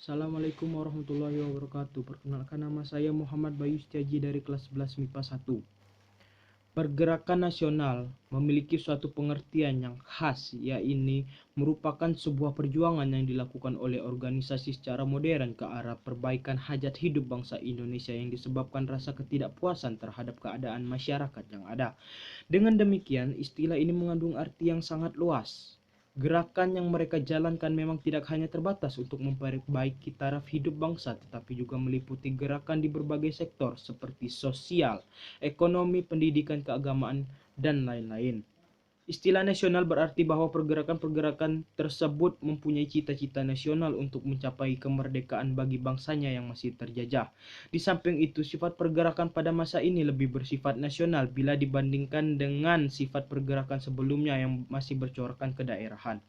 Assalamualaikum warahmatullahi wabarakatuh. Perkenalkan, nama saya Muhammad Bayu Setiaji dari kelas 11 MIPA 1. Pergerakan nasional memiliki suatu pengertian yang khas, yaitu merupakan sebuah perjuangan yang dilakukan oleh organisasi secara modern ke arah perbaikan hajat hidup bangsa Indonesia yang disebabkan rasa ketidakpuasan terhadap keadaan masyarakat yang ada. Dengan demikian, istilah ini mengandung arti yang sangat luas. Gerakan yang mereka jalankan memang tidak hanya terbatas untuk memperbaiki taraf hidup bangsa, tetapi juga meliputi gerakan di berbagai sektor seperti sosial, ekonomi, pendidikan, keagamaan, dan lain-lain. Istilah nasional berarti bahwa pergerakan-pergerakan tersebut mempunyai cita-cita nasional untuk mencapai kemerdekaan bagi bangsanya yang masih terjajah. Di samping itu, sifat pergerakan pada masa ini lebih bersifat nasional bila dibandingkan dengan sifat pergerakan sebelumnya yang masih bercorakkan kedaerahan.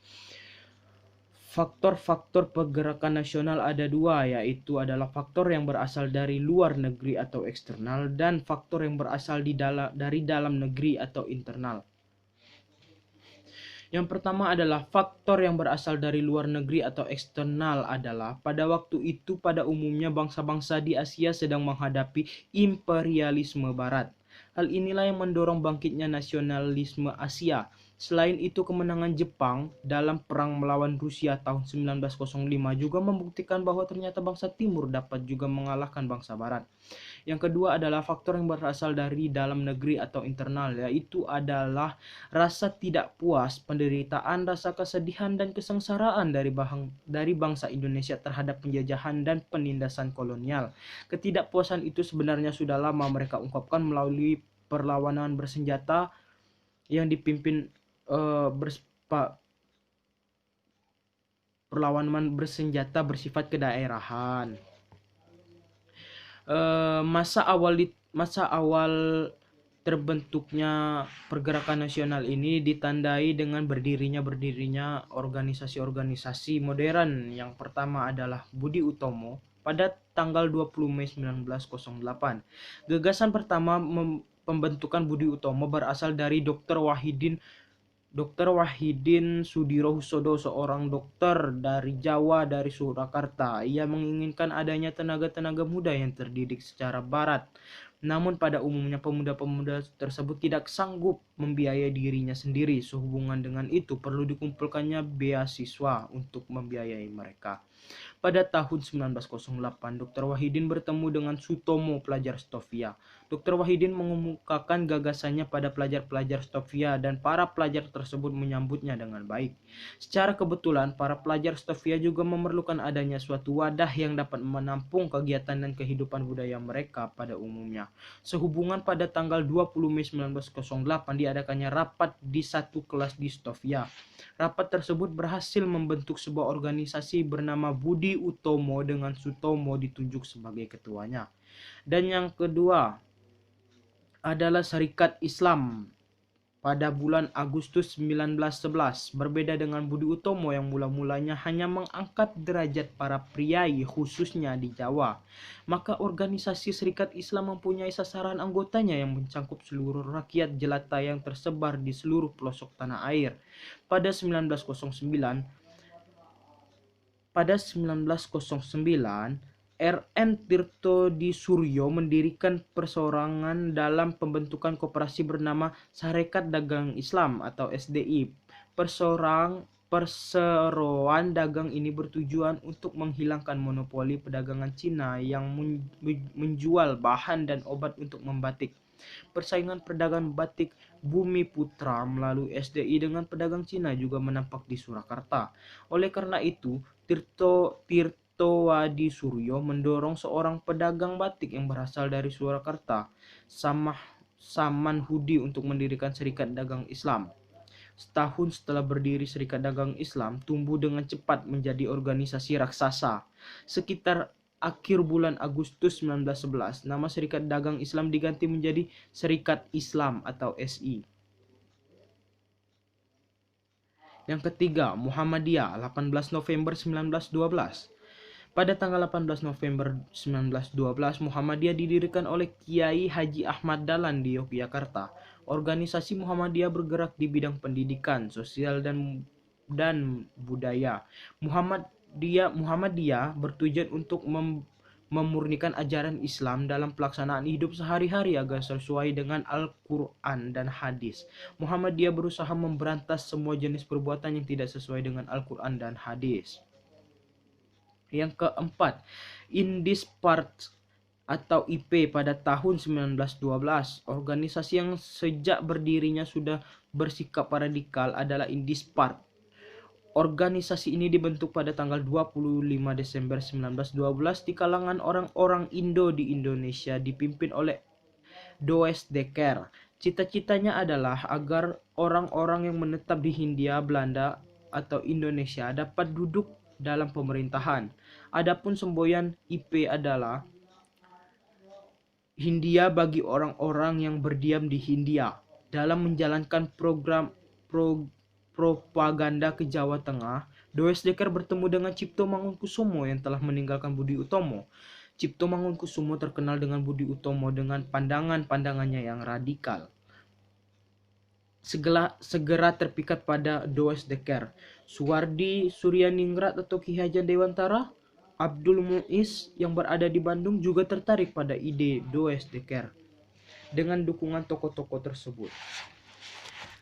Faktor-faktor pergerakan nasional ada dua, yaitu adalah faktor yang berasal dari luar negeri atau eksternal dan faktor yang berasal dari dalam negeri atau internal. Yang pertama adalah faktor yang berasal dari luar negeri atau eksternal adalah pada waktu itu pada umumnya bangsa-bangsa di Asia sedang menghadapi imperialisme barat. Hal inilah yang mendorong bangkitnya nasionalisme Asia. Selain itu, kemenangan Jepang dalam perang melawan Rusia tahun 1905 juga membuktikan bahwa ternyata bangsa Timur dapat juga mengalahkan bangsa Barat. Yang kedua adalah faktor yang berasal dari dalam negeri atau internal, yaitu adalah rasa tidak puas, penderitaan, rasa kesedihan dan kesengsaraan dari bangsa Indonesia terhadap penjajahan dan penindasan kolonial. Ketidakpuasan itu sebenarnya sudah lama mereka ungkapkan melalui perlawanan bersenjata yang dipimpin perlawanan bersenjata bersifat kedaerahan. Masa awal terbentuknya pergerakan nasional ini ditandai dengan berdirinya organisasi-organisasi modern. Yang pertama adalah Budi Utomo pada tanggal 20 Mei 1908. Gagasan pertama pembentukan Budi Utomo berasal dari Dr. Wahidin Sudirohusodo, seorang dokter dari Jawa dari Surakarta. Ia menginginkan adanya tenaga-tenaga muda yang terdidik secara barat. Namun pada umumnya pemuda-pemuda tersebut tidak sanggup membiayai dirinya sendiri. Sehubungan dengan itu perlu dikumpulkannya beasiswa untuk membiayai mereka. Pada tahun 1908, Dr. Wahidin bertemu dengan Sutomo, pelajar Stovia. Dr. Wahidin mengemukakan gagasannya pada pelajar-pelajar Stovia dan para pelajar tersebut menyambutnya dengan baik. Secara kebetulan, para pelajar Stovia juga memerlukan adanya suatu wadah yang dapat menampung kegiatan dan kehidupan budaya mereka pada umumnya. Sehubungan pada tanggal 20 Mei 1908 diadakannya rapat di satu kelas di Stovia. Rapat tersebut berhasil membentuk sebuah organisasi bernama Budi Utomo dengan Sutomo ditunjuk sebagai ketuanya. Dan yang kedua adalah Serikat Islam pada bulan Agustus 1911. Berbeda dengan Budi Utomo yang mula-mulanya hanya mengangkat derajat para priai khususnya di Jawa, maka organisasi Serikat Islam mempunyai sasaran anggotanya yang mencakup seluruh rakyat jelata yang tersebar di seluruh pelosok tanah air. Pada 1909, R.N. Tirto di Suryo mendirikan perseorangan dalam pembentukan koperasi bernama Sarekat Dagang Islam atau SDI. Perseroan dagang ini bertujuan untuk menghilangkan monopoli perdagangan Cina yang menjual bahan dan obat untuk membatik. Persaingan perdagangan batik Bumi Putra melalui SDI dengan pedagang Cina juga nampak di Surakarta. Oleh karena itu, Tirto Wadi Suryo mendorong seorang pedagang batik yang berasal dari Surakarta, Saman Hudi, untuk mendirikan Serikat Dagang Islam. Setahun setelah berdiri, Serikat Dagang Islam tumbuh dengan cepat menjadi organisasi raksasa. Sekitar akhir bulan Agustus 1911, nama Serikat Dagang Islam diganti menjadi Serikat Islam atau SI. Yang ketiga, Muhammadiyah, 18 November 1912. Pada tanggal 18 November 1912, Muhammadiyah didirikan oleh Kiai Haji Ahmad Dahlan di Yogyakarta. Organisasi Muhammadiyah bergerak di bidang pendidikan, sosial dan budaya. Muhammadiyah bertujuan untuk memurnikan ajaran Islam dalam pelaksanaan hidup sehari-hari agar sesuai dengan Al-Quran dan hadis. Muhammadiyah berusaha memberantas semua jenis perbuatan yang tidak sesuai dengan Al-Quran dan hadis. Yang keempat, Indispart atau IP pada tahun 1912. Organisasi yang sejak berdirinya sudah bersikap radikal adalah Indispart. Organisasi ini dibentuk pada tanggal 25 Desember 1912 di kalangan orang-orang Indo di Indonesia dipimpin oleh Does Dekker. Cita-citanya adalah agar orang-orang yang menetap di Hindia Belanda atau Indonesia dapat duduk dalam pemerintahan. Adapun semboyan IP adalah Hindia bagi orang-orang yang berdiam di Hindia. Dalam menjalankan program propaganda ke Jawa Tengah, Does Dekker bertemu dengan Cipto Mangunkusumo yang telah meninggalkan Budi Utomo. Cipto Mangunkusumo terkenal dengan Budi Utomo dengan pandangan-pandangannya yang radikal. Segera terpikat pada Does Dekker. Suwardi Suryaningrat atau Ki Hajar Dewantara, Abdul Muiz yang berada di Bandung juga tertarik pada ide Does Dekker dengan dukungan tokoh-tokoh tersebut.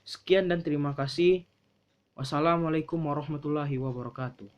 Sekian dan terima kasih. Wassalamualaikum warahmatullahi wabarakatuh.